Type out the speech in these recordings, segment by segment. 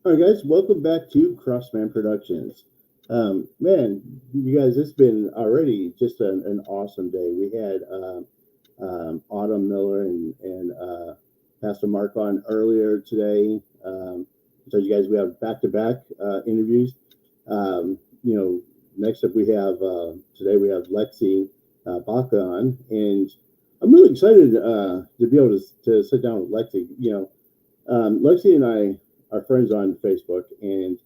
All right, guys, welcome back to Crossman Productions. Man, you guys, it's been already just an awesome day. We had Autumn Miller and Pastor Mark on earlier today. So you guys, we have back-to-back interviews. You know, next up we have today we have Lexi Baca on, and I'm really excited to be able to sit down with Lexi. Lexi and I are friends on Facebook, and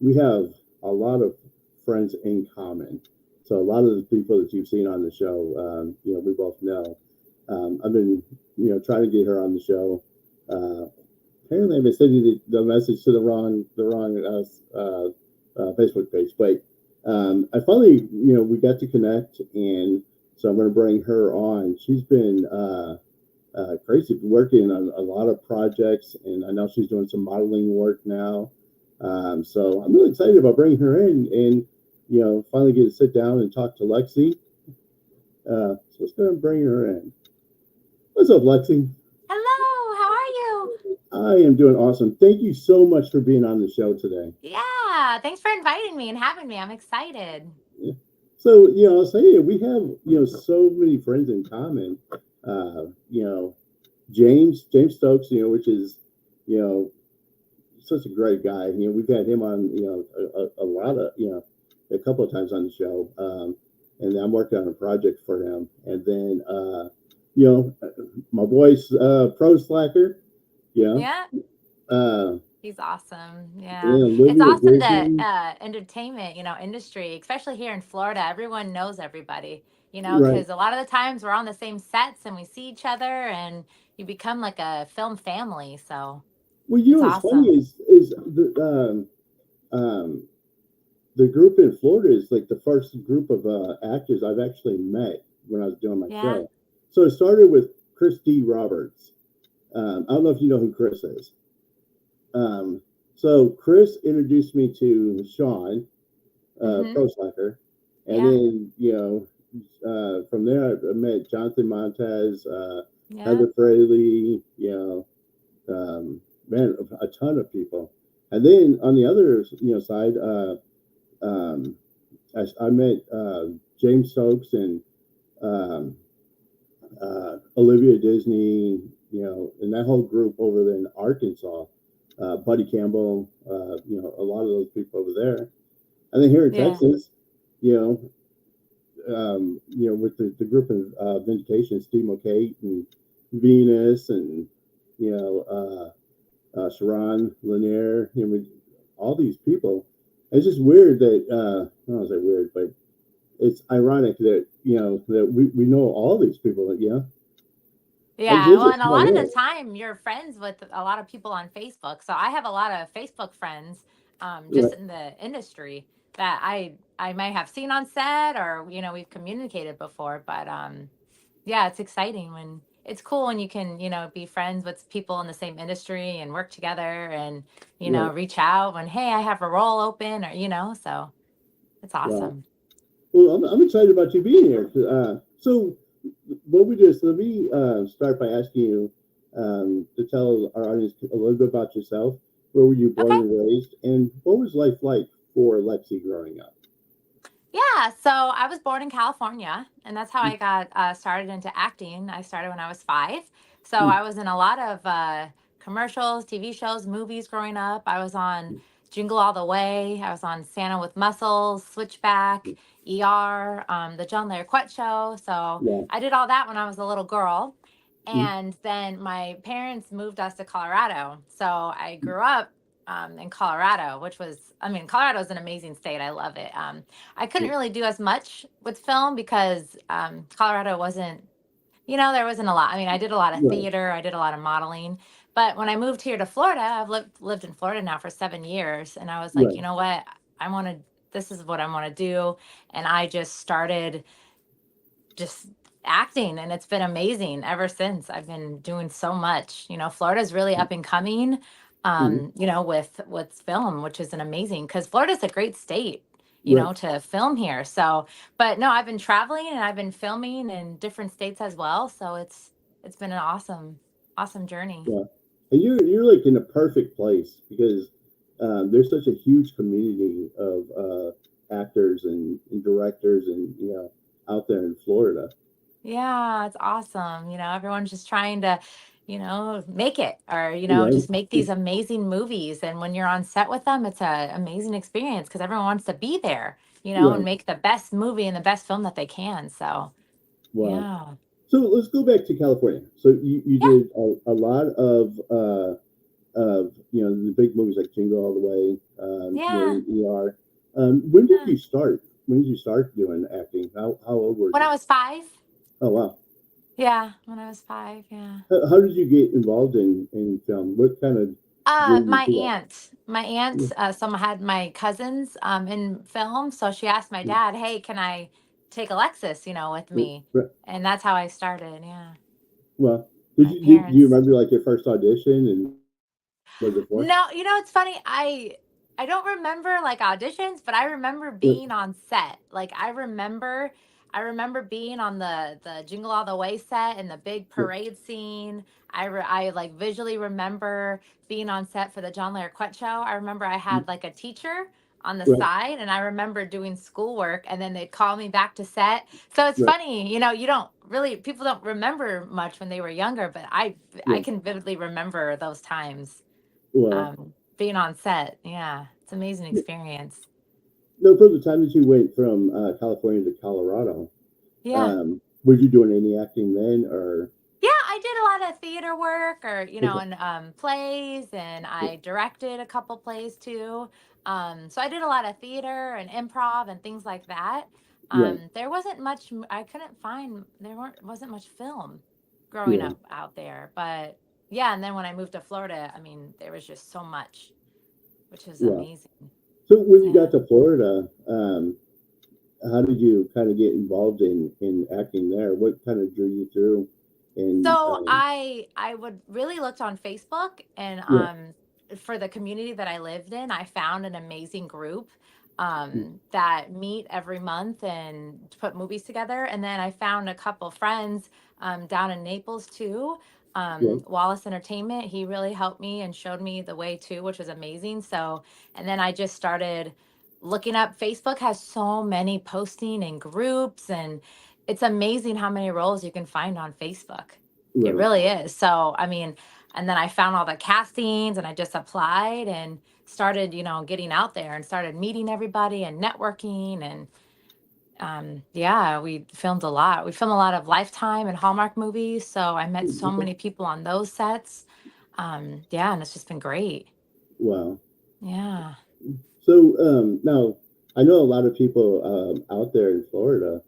we have a lot of friends in common. So a lot of the people that you've seen on the show, we both know. I've been, trying to get her on the show. Apparently, I've been sending the message to the wrong Facebook page, but I finally, we got to connect, and so I'm going to bring her on. She's been crazy working on a lot of projects, and I know she's doing some modeling work now. So I'm really excited about bringing her in and finally get to sit down and talk to Lexi. So let's go and bring her in. What's up, Lexi? Hello, how are you? I am doing awesome. Thank you so much for being on the show today. Yeah, thanks for inviting me and having me. I'm excited. Yeah. So I was saying we have so many friends in common. Uh, you know, James Stokes, which is you know such a great guy. We've had him on, a lot of, a couple of times on the show. And I'm working on a project for him. And then, you know, my boy's Pro Slacker, yeah. Yeah, Uh, he's awesome. Yeah. It's Olivia awesome the Disney. entertainment, industry, especially here in Florida. Everyone knows everybody, Right. because a lot of the times we're on the same sets and we see each other and you become like a film family. So Well, it's what's funny awesome. is um, the group in Florida is like the first group of actors I've actually met when I was doing my Yeah. show. So it started with Chris D. Roberts. I don't know if you know who Chris is. Um, so Chris introduced me to Sean, Mm-hmm. Pro Slacker, and Yeah. then from there I met Jonathan Montez, Yeah. Heather Fraley, man, a ton of people. And then on the other side, um, I met James Stokes and um, Olivia Disney, and that whole group over there in Arkansas, Buddy Campbell, a lot of those people over there. And then here in Yeah. Texas, you with the group of Vindication, Steve McKay and Venus and, you know, Sharon Lanier, with all these people. It's just weird that, I don't want to say weird, but it's ironic that, that we know all these people, Yeah, it's well, a and a small lot of the world. time you're friends with a lot of people on Facebook. So I have a lot of Facebook friends, Right. just in the industry that I might have seen on set or we've communicated before. But yeah, it's exciting when it's cool when you can be friends with people in the same industry and work together and Right. reach out when hey I have a role open or so it's Wow. awesome. Well, I'm excited about you being here. So, what we do is let me start by asking you to tell our audience a little bit about yourself. Where were you born Okay. and raised, and what was life like for Lexi growing up? Yeah, so I was born in California, and that's how I got started into acting. I started when I was 5. So I was in a lot of commercials, TV shows, movies growing up. I was on Jingle All the Way. I was on Santa with Muscles, Switchback, ER, the John Larroquette Show. So Yeah. I did all that when I was a little girl. Mm. And then my parents moved us to Colorado. So I grew up in Colorado, which was, I mean, Colorado is an amazing state. I love it. I couldn't really do as much with film because Colorado wasn't, there wasn't a lot. I mean, I did a lot of Right. theater, I did a lot of modeling. But when I moved here to Florida, I've lived in Florida now for 7 years. And I was like, Right. you know what? I want to, this is what I want to do. And I just started just acting and it's been amazing ever since. I've been doing so much. Florida's really up and coming Mm. with film, which is an amazing cuz Florida's a great state, Right. to film here. So, but no, I've been traveling and I've been filming in different states as well, so it's been an awesome journey. Yeah. And you're like in a perfect place because there's such a huge community of actors and directors and out there in Florida. Yeah, it's awesome. Everyone's just trying to, make it or, Right? just make these amazing movies. And when you're on set with them, it's an amazing experience because everyone wants to be there, and Right. make the best movie and the best film that they can. So, Wow. yeah. So let's go back to California. So you Yeah. did a lot of the big movies like Jingle All the Way, Yeah. ER. When did Yeah. you start? When did you start doing acting? How old were When I you? was 5. Oh wow. Yeah. When I was 5. Yeah. How did you get involved in film? What kind of drew you to that? My aunt, some had my cousins in film, so she asked my dad, "Hey, can I take Alexis, with me?" Right. And that's how I started. Yeah, Well, my do you parents. remember like your first audition and was it for? No, it's funny. I don't remember like auditions, but I remember being on set. Like I remember being on the Jingle All the Way set and the big Right, parade scene. I like visually remember being on set for the John Larroquette show. I remember I had like a teacher on the right, side and I remember doing schoolwork and then they'd call me back to set. So it's right, funny, you don't really people don't remember much when they were younger, but I right. can vividly remember those times Well, being on set. Yeah, it's an amazing experience. no, from the time that you went from California to Colorado, Yeah. were you doing any acting then, or Yeah, I did a lot of theater work or, okay, in plays, and I directed a couple plays too. So I did a lot of theater and improv and things like that. right, There wasn't much, I couldn't find, wasn't much film growing yeah, up out there. But yeah, and then when I moved to Florida, I mean, there was just so much, which is yeah. amazing. So when you Yeah. got to Florida, how did you kind of get involved in acting there? What kind of drew you through? And So I would really looked on Facebook and yeah, for the community that I lived in, I found an amazing group that meet every month and put movies together. And then I found a couple friends down in Naples too. right, Wallace Entertainment, he really helped me and showed me the way too, which was amazing. So, and then I just started looking up. Facebook has so many posting and groups, and it's amazing how many roles you can find on Facebook. It right, really is. So, I mean, and then I found all the castings and I just applied and started, getting out there and started meeting everybody and networking. And yeah, we filmed a lot. We filmed a lot of Lifetime and Hallmark movies. So I met so okay, many people on those sets. Yeah, and it's just been great. wow. Yeah. So now I know a lot of people out there in Florida.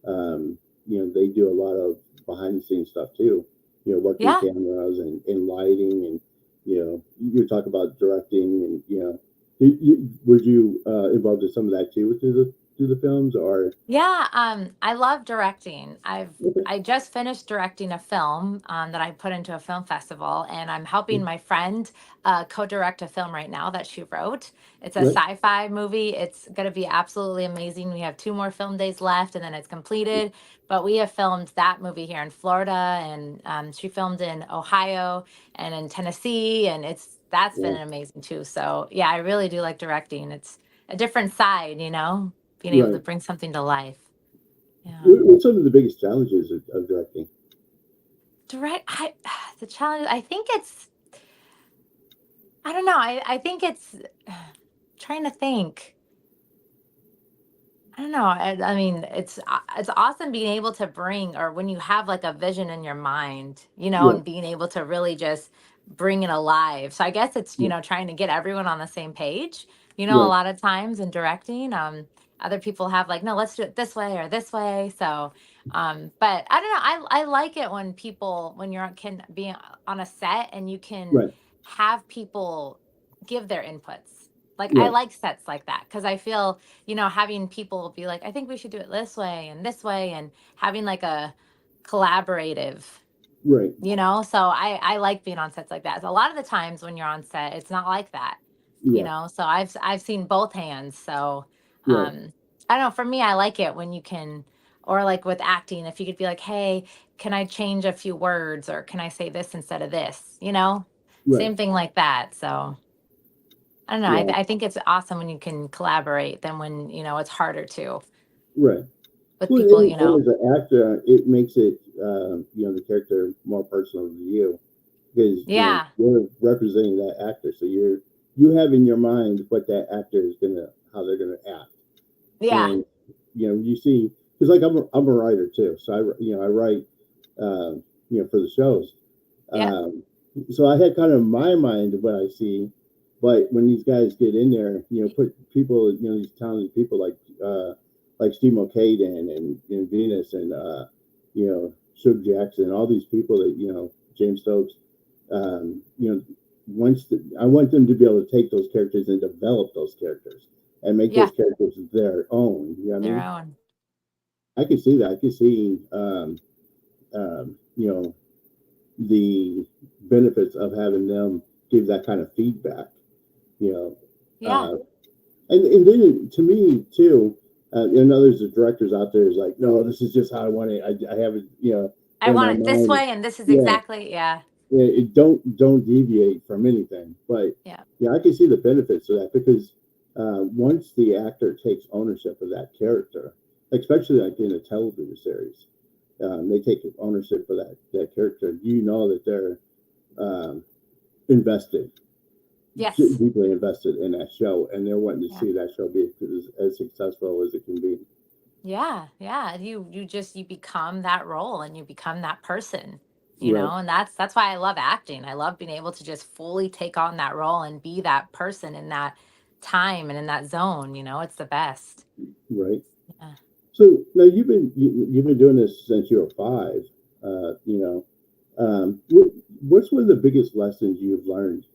Um, they do a lot of behind the scenes stuff too. Working Yeah. cameras and lighting, and you talk about directing, and would you involved in some of that too through the films, or Yeah, I love directing. okay, I just finished directing a film that I put into a film festival, and I'm helping my friend co-direct a film right now that she wrote. It's a right, sci-fi movie. It's going to be absolutely amazing. We have 2 more film days left, and then it's completed. But we have filmed that movie here in Florida, and she filmed in Ohio and in Tennessee, and that's been yeah, amazing too. So yeah, I really do like directing. It's a different side, being able to right. bring something to life. Yeah. What's some of the biggest challenges of directing? Direct the challenge, I don't know. I think it's trying to think. I don't know. I mean, it's awesome being able to bring, or when you have like a vision in your mind, Right, and being able to really just bring it alive. So I guess it's, right, trying to get everyone on the same page. A right, lot of times in directing, other people have like, no, let's do it this way or this way. So, but I don't know. I like it when people, when you're can be on a set and you can right, have people give their inputs. Like I right, like sets like that because I feel, having people be like, I think we should do it this way, and having like a collaborative, right, so I like being on sets like that. So a lot of the times when you're on set, it's not like that, yeah, so I've seen both hands. So right. I don't know, for me, I like it when you can, or like with acting, if you could be like, hey, can I change a few words, or can I say this instead of this, right, same thing like that. So I don't know. yeah, I think it's awesome when you can collaborate than when, it's harder to right. with Well, people, and as an actor, it makes it, the character more personal to you because Yeah. you're representing that actor, so you have in your mind what that actor is gonna how they're gonna act, Yeah. and you see because like I'm a writer too, so I write for the shows, Yeah. um, so I had kind of my mind of what I see, but when these guys get in there, put people, these talented people like Steve Mulcahy and Venus and Shug Jackson, all these people that James Stokes, you know, I want them to be able to take those characters and develop those characters and make Yeah. those characters their own. You know what I Their mean? own. I can see that. I can see, you know, the benefits of having them give that kind of feedback. You know, Yeah. uh, and then to me too, and others the directors out there is like, no, this is just how I want it. I have it, I in my want it this mind. way and this is Yeah, exactly, yeah. yeah. Don't deviate from anything. But Yeah. yeah, I can see the benefits of that because once the actor takes ownership of that character, especially like in a television series, they take ownership of that character. You know that they're um, invested, Yes. deeply invested in that show, and they're wanting to Yeah. see that show be as successful as it can be. Yeah. Yeah. You become that role and you become that person, Right, and that's why I love acting. I love being able to just fully take on that role and be that person in that time and in that zone, it's the best. right. Yeah. So now you've been doing this since you were five. What's one of the biggest lessons you've learned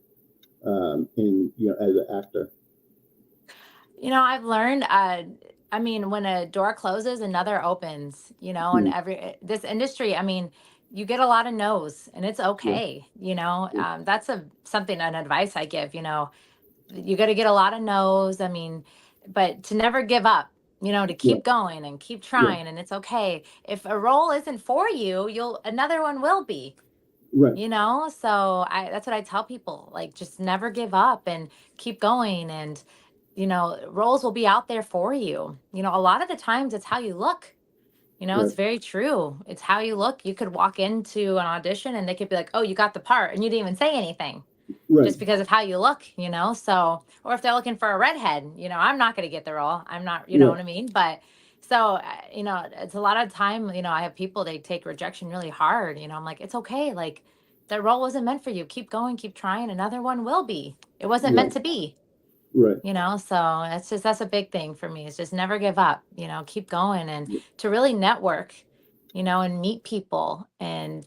in as an actor? I've learned, I mean, when a door closes, another opens, and Mm, this industry, I mean, you get a lot of no's and it's yeah, okay. That's something, an advice I give, you got to get a lot of no's. I mean, but to never give up, to yeah, keep going and keep yeah, trying. And it's okay. If a role isn't for you, another one will be, right, so that's what I tell people, like, just never give up and keep going. And roles will be out there for you. A lot of the times it's how you look. It's right, very true. It's how you look. You could walk into an audition and they could be like, "Oh, you got the part," and you didn't even say anything right, just because of how you look, So, or if they're looking for a redhead, I'm not going to get the role. I'm not, you know yeah, what I mean? But so, it's a lot of time, I have people, they take rejection really hard. I'm like, it's okay. Like, that role wasn't meant for you. Keep going, keep trying. Another one will be. It wasn't meant right, to be, right, So that's a big thing for me, is just never give up, keep going, and to really network, and meet people, and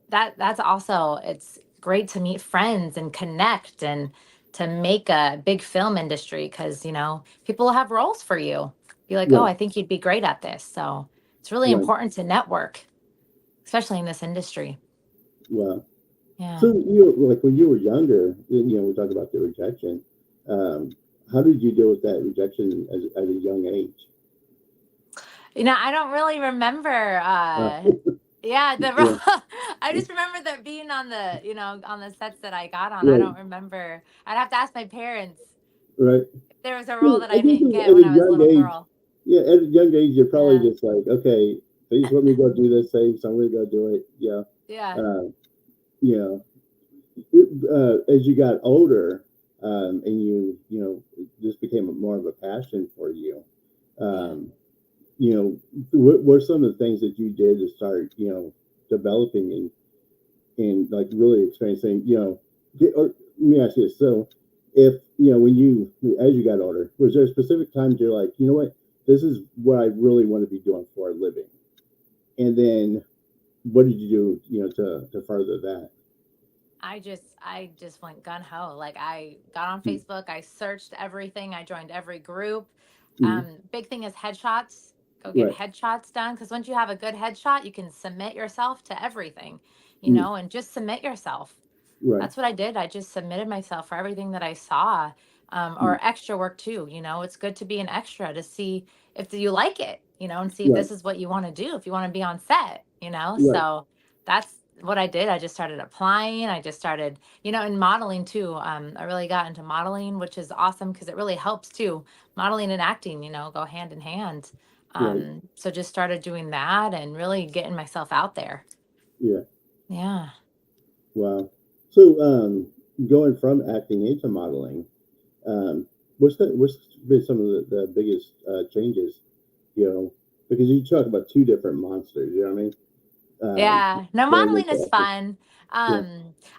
that's also, it's great to meet friends and connect, and to make a big film industry, because people have roles for you, be like, oh, right, I think you'd be great at this. So it's really right. important to network, especially in this industry. Wow. Yeah. So like when you were younger, we talked about the rejection. Um, how did you deal with that rejection at a young age? I don't really remember. Yeah, Yeah, I just remember that being on the sets that I got on. I right, don't remember. I'd have to ask my parents right. if there was a role Well, that I I think didn't get at when a I was a young little age, girl. yeah, at a young age, you're probably Yeah, just like, okay, they just want me to go do this thing, so I'm going to go do it. Yeah. yeah, Uh, you know, as you got older, and this became more of a passion for you. yeah. Um, what were some of the things that you did to start, developing and like really experiencing, or let me ask you this. So if, when as you got older, was there a specific times you're like, you know what, this is what I really want to be doing for a living? And then what did you do, to further that? I just went gun ho. Like, I got on Mm-hmm. Facebook, I searched everything, I joined every group. Mm-hmm. Big thing is headshots. Go get Right. headshots done, because once you have a good headshot, you can submit yourself to everything, Mm-hmm. and just submit yourself. Right. That's what I did. I just submitted myself for everything that I saw, Mm-hmm. or extra work too. It's good to be an extra to see if you like it, and see if Right. this is what you want to do, if you want to be on set, Right. So that's what I did. I just started applying. I just started, in modeling too. I really got into modeling, which is awesome because it really helps too. Modeling and acting, go hand in hand. Right. So just started doing that and really getting myself out there. Yeah. Yeah. Wow. So, going from acting into modeling, what's been some of the biggest changes? You know, because you talk about two different monsters. You know what I mean? Yeah. No, Going modeling is into acting. fun. Yeah.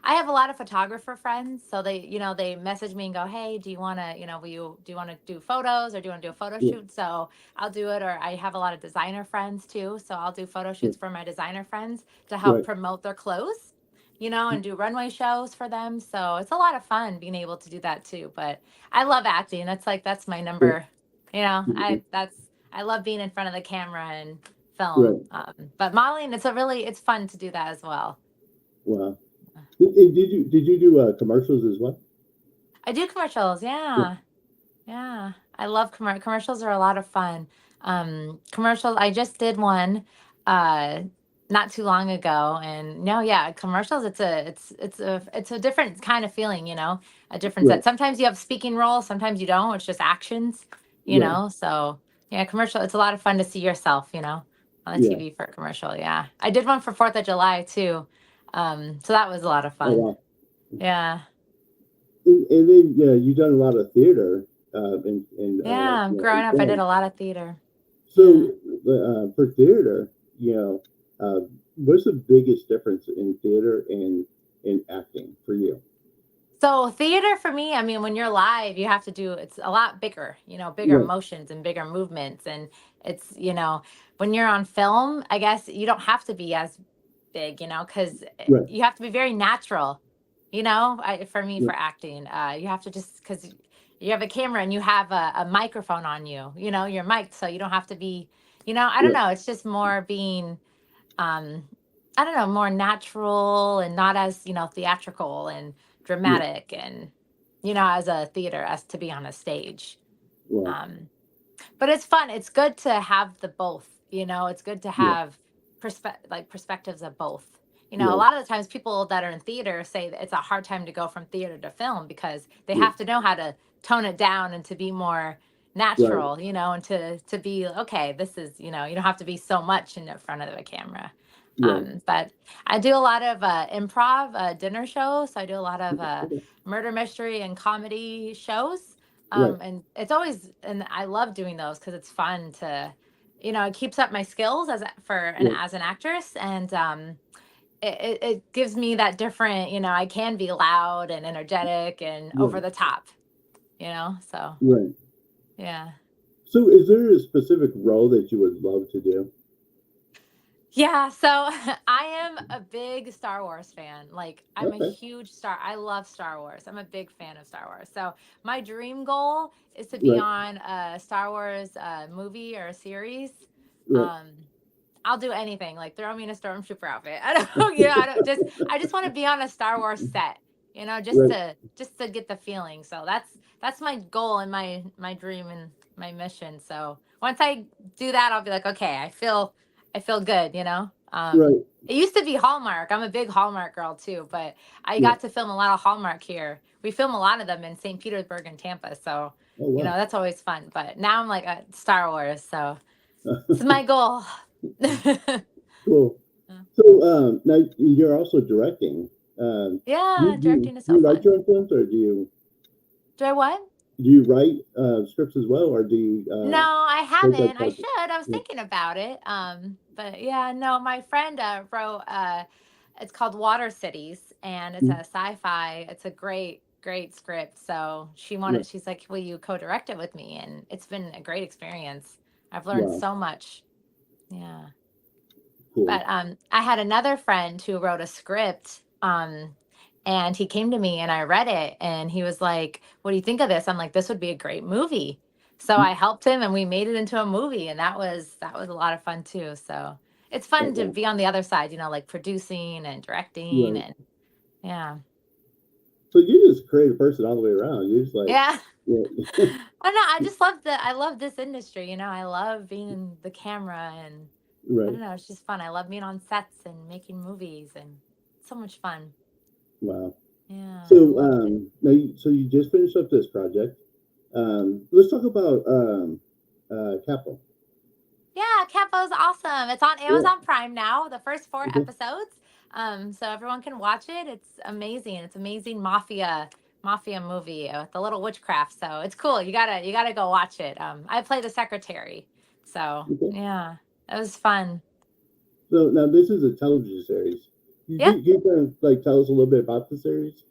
I have a lot of photographer friends, so they message me and go, "Hey, do you want to, do you want to do photos or do you want to do a photo Yeah. shoot?" So I'll do it. Or I have a lot of designer friends too, so I'll do photo Yeah. shoots for my designer friends to help Right. promote their clothes, and do runway shows for them. So it's a lot of fun being able to do that too. But I love acting. That's my Right. number. Mhm. I love being in front of the camera and film. Right. But modeling, it's fun to do that as well. Wow. Did you do commercials as well? I do commercials. Yeah. Yeah. Yeah. I love commercials are a lot of fun. Commercials, I just did one uh not too long ago, and no, yeah, commercials, it's a different kind of feeling, a different Right. set. Sometimes you have speaking roles, sometimes you don't. It's just actions, Right. So yeah, commercial, it's a lot of fun to see yourself, on the Yeah. TV for a commercial. Yeah. I did one for 4th of July too. So that was a lot of Oh fun. wow. Yeah. And then yeah, you've done a lot of theater Yeah. in Growing up, I did film. a lot of theater. Yeah. So for theater, what's the biggest difference in theater and in acting for you? So theater for me, I mean, when you're live, you have to do it's a lot bigger, bigger Right. motions and bigger movements. And it's, when you're on film, I guess you don't have to be as big, because Right. you have to be very natural, for me, Right. for acting. You have to just, because you have a camera and you have a microphone on you, you're mic'd, so you don't have to be, I don't Right. know. It's just more being um I don't know, more natural and not as, theatrical and Yeah. dramatic and, as a theater, as to be on a stage. Wow. Um, but it's fun. It's good to have the both, it's good to Yeah. have perspectives of both. A Right. lot of the times people that are in theater say that it's a hard time to go from theater to film because they Yeah. have to know how to tone it down and to be more Right. natural, and to be okay, this is, you don't have to be so much in the front of the camera. Right. But I do a lot of improv dinner shows. So I do a lot of Okay. murder mystery and comedy shows. Right. And it's always, and I love doing those because it's fun to, it keeps up my skills Right. as an actress. And it gives me that different, I can be loud and energetic and over Right. the top, so Right. yeah. So, is there a specific role that you would love to do? Yeah, so I am a big Star Wars fan. Like, I'm a Okay. huge I love Star Wars. I'm a big fan of Star Wars. So my dream goal is to be Right. on a Star Wars movie or a series. Right. Um, I'll do anything. Like, throw me in a stormtrooper outfit. I don't, I just want to be on a Star Wars set. Right. Just to get the feeling. So that's my goal and my dream and my mission. So once I do that, I'll be like, okay, I feel good. Right. It used to be Hallmark. I'm a big Hallmark girl too, but I Yeah. got to film a lot of Hallmark here. We film a lot of them in St. Petersburg and Tampa. So, Oh wow. that's always fun. But now I'm like Star Wars. So it's my goal. Cool. So now you're also directing. Yeah, directing is Do so you write fun. your own films, or Do I what? do you write scripts as well, or do you No, I take that haven't. I project? should. I was Yeah. thinking about it. But yeah, no, my friend wrote it's called Water Cities, and it's a Mhm. sci-fi. It's a great, great script. So Right. she's like, "Will you co-direct it with me?" And it's been a great experience. I've learned Wow. so much. Yeah. Cool. But I had another friend who wrote a script, and he came to me and I read it, and he was like, "What do you think of this?" I'm like, "This would be a great movie." So I helped him, and we made it into a movie, and that was a lot of fun too. So it's Oh, fun to wow. be on the other side, like producing and directing, Right. and yeah, So you just create a person all the way around. You're just like, yeah. yeah. I know. I love this industry. I love being in the camera, and I Right. don't know. It's just fun. I love being on sets and making movies, and So much fun. Wow. Yeah, I So loved it. now, so you just finished up this project. Let's talk about Capo. Yeah, Capo's awesome. It's on Yeah. Amazon Prime now, the first four Okay. episodes. So everyone can watch it. It's amazing. It's amazing mafia movie with the little witchcraft. So it's cool. You gotta go watch it. I play the secretary. So Okay. yeah, it was fun. So now this is a television series. Yeah. You can like tell us a little bit about the series?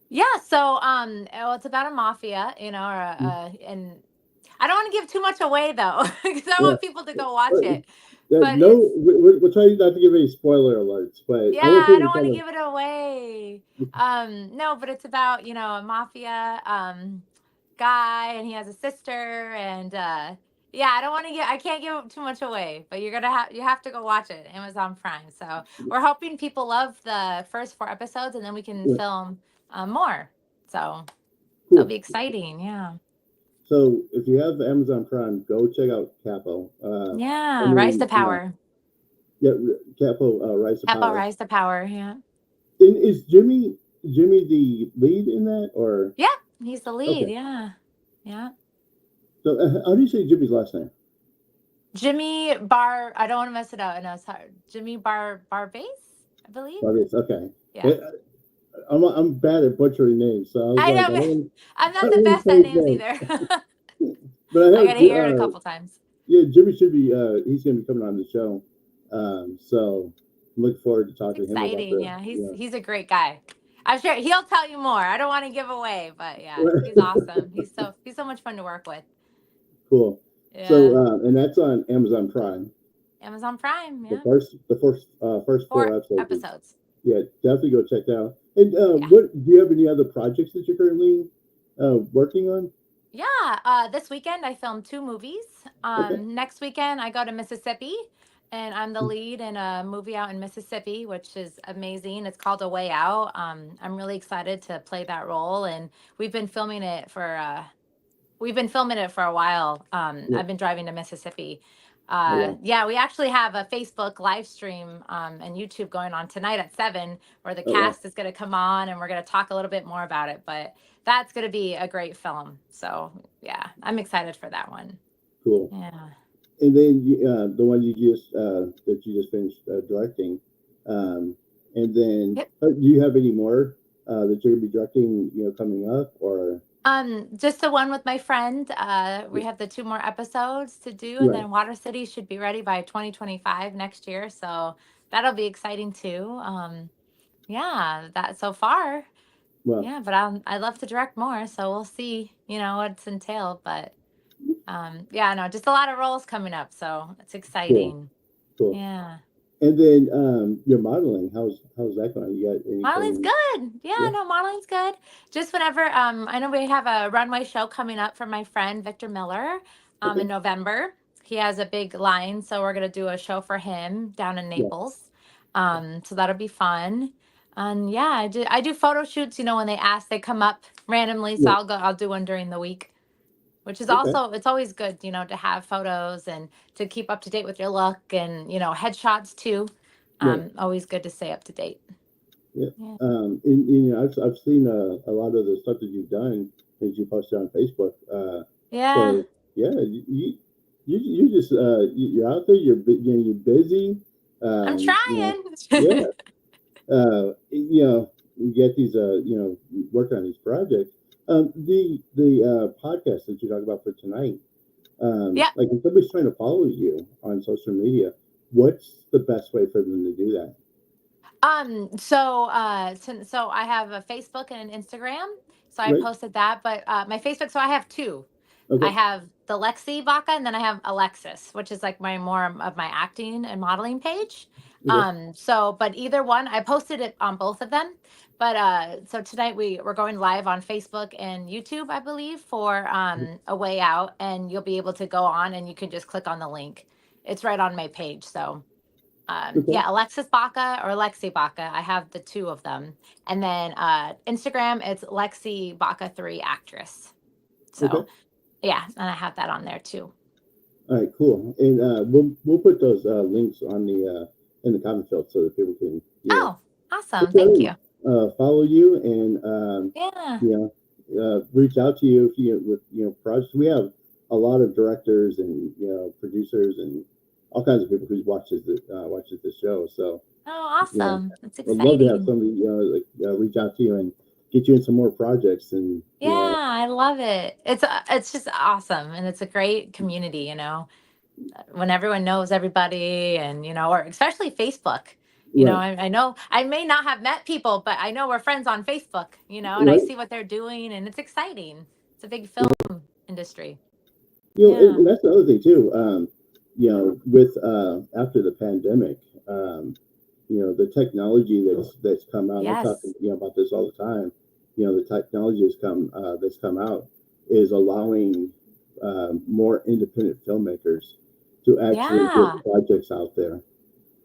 Yeah, so well, it's about a mafia, and I don't want to give too much away though, because I Yeah. want people to go watch it. But No, it's we're trying not to give any spoiler alerts, but Yeah, I want I people don't to want kind to of. give it away. No, but it's about, a mafia guy and he has a sister and yeah, I can't give too much away, but you have to go watch it. Amazon Prime. So, we're hoping people love the first four episodes and then we can Yeah, film more. So, that'll cool. be exciting. Yeah. So if you have Amazon Prime, go check out Capo. Yeah, And Rise to then Power. yeah, Capo Rise to Capo Power. Rise to Power. Yeah. And is Jimmy the lead in that or Yeah, he's the lead. okay? Yeah. Yeah. So how do you say Jimmy's last name? Jimmy Bar. I don't want to mess it up. I know it's hard. Jimmy Barbase, I believe. Barbies. Okay. Yeah, Yeah, I'm bad at butchering names, so I was I like, know. I'm I not don't the want to best say at his names name. either. But I I have gotta hear it a couple times. yeah, Jimmy should be he's gonna be coming on the show. So I'm looking forward to It's talking to him about exciting. the Yeah, he's yeah. he's a great guy. I'm sure he'll tell you more. I don't want to give away, but yeah, he's awesome. He's so much fun to work with. Cool. So Yeah, and that's on Amazon Prime. Amazon Prime. The Yeah, first four four episodes. episodes. Yeah, definitely go check that out. And Yeah. what do you have any other projects that you're currently working on? Yeah, this weekend I filmed two movies. Okay. Next weekend I go to Mississippi, and I'm the lead in a movie out in Mississippi, which is amazing. It's called A Way Out. I'm really excited to play that role, and we've been filming it for a while. Yeah. I've been driving to Mississippi. Oh wow. Yeah, we actually have a Facebook live stream and YouTube going on tonight at 7, where the Oh wow. cast is going to come on and we're going to talk a little bit more about it. But that's going to be a great film. So yeah, I'm excited for that one. Cool. Yeah. And then the one that you just finished directing, um, and then Yep. do you have any more that you're gonna be directing? Coming up or Just the one with my friend. We have the two more episodes to do, and right? then Water City should be ready by 2025 next year. So that'll be exciting too. Yeah, that so far. Well, Yeah, but I love to direct more, so we'll see, what's entailed. But yeah, no, just a lot of roles coming up, so it's cool, exciting. cool. Yeah. And then your modeling, how's that going? You got Modeling's anything? good. Yeah, Yeah. no, modeling's good. Just whenever I know we have a runway show coming up for my friend Victor Miller in Okay. November. He has a big line, so we're gonna do a show for him down in Yeah. Naples. So that'll be fun. And yeah, I do photo shoots, when they ask, they come up randomly, so Yeah. I'll do one during the week, which is Okay. also, it's always good, to have photos and to keep up to date with your look and, headshots too. Right. Always good to stay up to date. Yeah. Yeah. I've seen a lot of the stuff that you've done as you posted on Facebook. Yeah. So yeah, you just you're out there. You're busy. I'm You know, trying. yeah. You get these working on these projects. The podcast that you talk about for tonight. Yeah. Like if somebody's trying to follow you on social media, what's the best way for them to do that? So I have a Facebook and an Instagram. So I Right. posted that, but my Facebook, so I have two. I Okay. have the Lexi Baca and then I have Alexis, which is like my more of my acting and modeling page. Okay. But either one, I posted it on both of them. But so tonight we're going live on Facebook and YouTube, I believe, for A Way Out, and you'll be able to go on and you can just click on the link. It's right on my page. So Okay. yeah, Alexis Baca or Lexi Baca. I have the two of them. And then Instagram, it's Lexi Baca 3 actress. Okay. So yeah, and I have that on there too. All right. Cool. And we'll put those links on the in the comment field so that people can Oh, Awesome. Thank you. Follow you and Yeah. you reach out to you if you with projects. We have a lot of directors and producers and all kinds of people who watches the show. So Oh, awesome. That's I'd love to have exciting. somebody reach out to you and get you in some more projects and Yeah, I love it. It's just awesome, and it's a great community, when everyone knows everybody, and or especially Facebook. right, I know I may not have met people, but I know we're friends on Facebook, and I right. see what they're doing, and it's exciting. It's a big film industry. And, Yeah. and that's the other thing too. With after the pandemic, the technology that's come out. And I talk Yes. about this all the time. The technology that's come out is allowing more independent filmmakers to actually Yeah. get projects out there.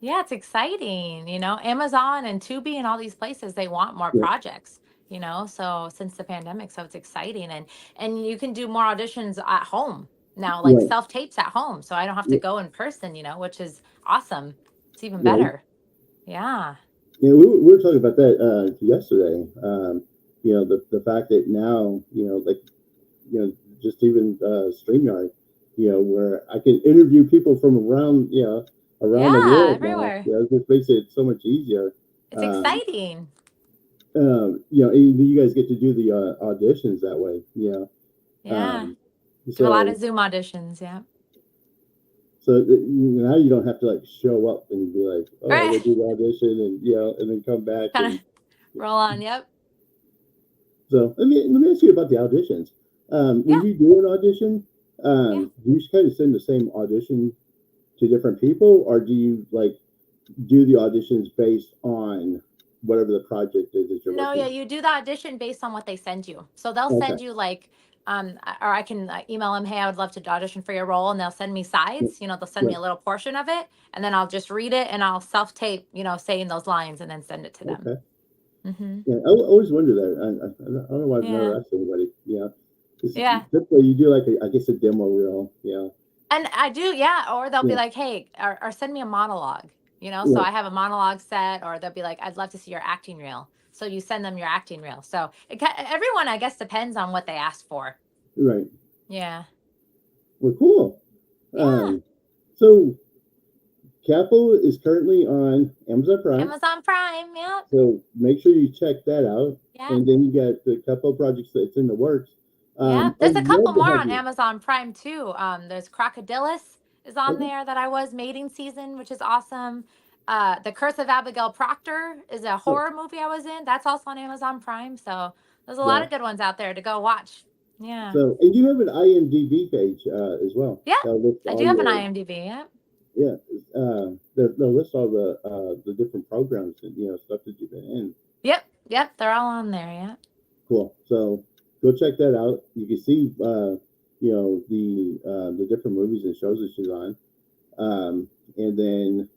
Yeah, it's exciting. Amazon and Tubi and all these places, they want more Yeah, projects, so since the pandemic, so it's exciting, and you can do more auditions at home now, like right, self tapes at home. So I don't have to go in person, which is awesome. It's even right. better. Yeah. Yeah, we were talking about that yesterday. The fact that now, like, just even StreamYard, where I can interview people from around the Yeah, world now. everywhere. It just makes it so much easier. It's Um, exciting. and you guys get to do the auditions that way. Yeah. Um, Do a lot of so Zoom auditions. Yeah. now you don't have to like show up and be like, oh, I Right. will do the audition and and then come back Kind of and roll on. Yep. so let me ask you about the auditions. When Yeah. you do an audition, Yeah. do you kind of send the same audition to different people, or do you like do the auditions based on whatever the project is that you're No, working yeah, on? you do the audition based on what they send you. So they'll Okay. send you like, or I can email them, hey, I would love to audition for your role, and they'll send me sides. They'll send me Right. a little portion of it, and then I'll just read it and I'll self tape, saying those lines, and then send it to them. Okay. Mm-hmm. Yeah. I always wonder that. I don't know why I've Yeah, never asked anybody. Yeah. yeah. Typically you do like I guess a demo reel. Yeah. And I do, yeah. Or they'll be Yeah. like, hey, or send me a monologue, so Right. I have a monologue set, or they'll be like, I'd love to see your acting reel. So you send them your acting reel. So everyone, I guess, depends on what they asked for. Right. Yeah. Well, cool. Yeah. So Capo is currently on Amazon Prime. Amazon Prime. Yep. So make sure you check that out. Yeah. And then you got the couple of projects that's in the works. Yeah. I'd There's a couple love to more have on you. Amazon Prime too. There's Crocodilus is on Okay. there that I was mating season, which is awesome. The Curse of Abigail Proctor is a Oh, horror movie I was in. That's also on Amazon Prime. So there's a lot of wow. good ones out there to go watch. Yeah. So, and you have an IMDb page as well. Yeah. That lists I all do have an your, IMDb. Yeah. yeah, they'll list all the different programs and, stuff that you've been in. Yep. Yep. They're all on there. Yeah. Cool. So go check that out. You can see, the different movies and shows that she's on. And then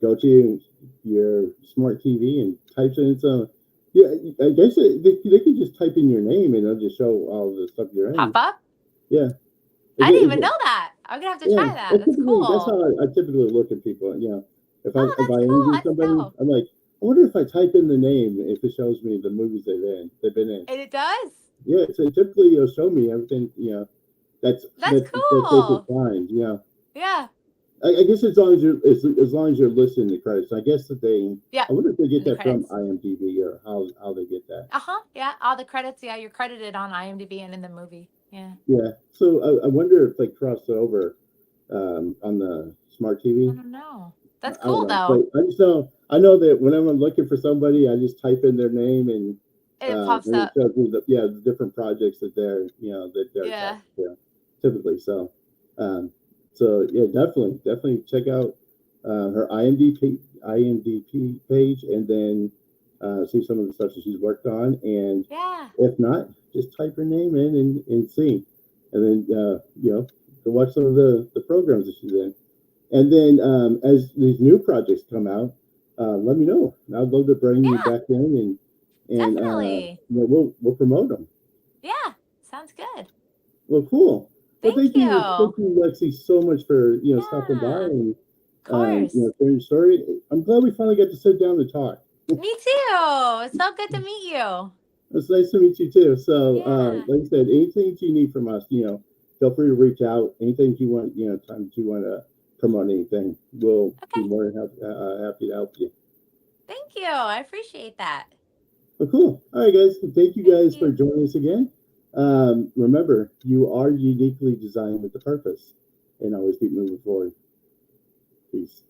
go to your smart TV and type in some. Yeah, I guess they can just type in your name and it'll just show all the stuff you're Pop in. up. Yeah, I didn't even know that. I'm gonna have to yeah. try that. That's That's cool. how I typically look at people. Oh, If that's I cool. interview That's somebody, dope. I'm like, I wonder if I type in the name if it shows me the movies they've been in. And it does. Yeah, so typically it'll show me everything. That's That they can cool. find. Yeah. I guess as long as you're listing the credits, I guess that they. Yeah. I wonder if they get In the that from credits. IMDb or how they get that. Uh-huh. Yeah. All the credits. Yeah. You're credited on IMDb and in the movie. Yeah. Yeah. So I wonder if they crossed over on the smart I TV. don't know. That's I don't cool know, but though. I just know I know that whenever I'm looking for somebody, I just type in their name It pops and it up. shows me the different projects that they're Yeah. attached to typically. Um, so yeah, definitely check out her IMDb page and then see some of the stuff that she's worked on. And Yeah. if not, just type her name in and see, and then go watch some of the programs that she's in. And then as these new projects come out, let me know. I'd love to bring you Yeah. back in and Definitely. we'll promote them. Yeah. Sounds good. Well, cool. Well, Thank thank you. you, Lexi, so much for stopping by Yeah. and Of course. Sharing your story. I'm glad we finally got to sit down and talk. Me too. It's so good to meet you. It's nice to meet you too. So, Yeah. like I said, anything you need from us, feel free to reach out. Anything you want, time you want to promote anything, we'll be Okay. more than happy to help you. Thank you. I appreciate that. Well, cool. All right, guys. Thank you Thank guys for you. joining us again. Remember, you are uniquely designed with a purpose, and always keep moving forward. Peace.